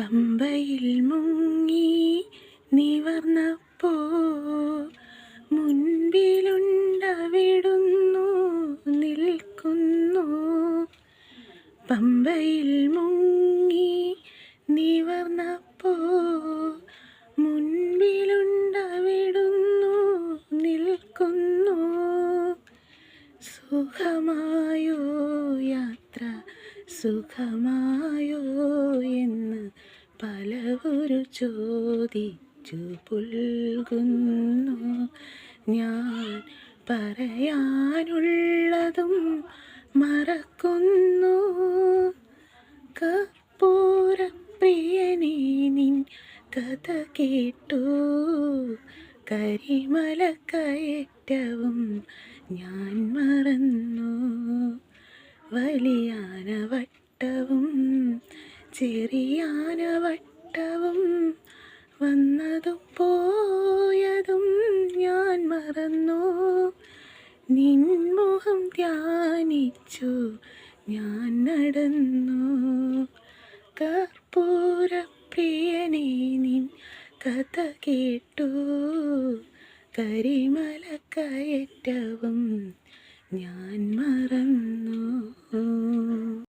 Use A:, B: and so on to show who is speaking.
A: പമ്പയിൽ മുങ്ങി നിവർന്നപ്പോ മുൻപിലുണ്ടവിടുന്നു നിൽക്കുന്നു. പമ്പയിൽ മുങ്ങി നിവർന്നപ്പോ മുൻപിലുണ്ടവിടുന്നു നിൽക്കുന്നു. സുഖമായോ യാത്ര, സുഖമായോ എന്ന് പലവരു ചോദിച്ചു പുൽകുന്നു. ഞാൻ പറയാനുള്ളതും മറക്കുന്നു. കർപ്പൂരപ്രിയനേ, നിൻ കഥ കേട്ടു. കരിമല കയറ്റവും ഞാൻ മറന്നു. വലിയാനവട്ടവും ചെറിയാനവട്ടവും വന്നതും പോയതും ഞാൻ മറന്നു. നിൻമുഖം ധ്യാനിച്ചു ഞാൻ നടന്നു. കർപ്പൂരപ്രിയനേ, നിൻ കഥ കേട്ടു. കരിമല കയറ്റവും ഞാൻ മറന്നു.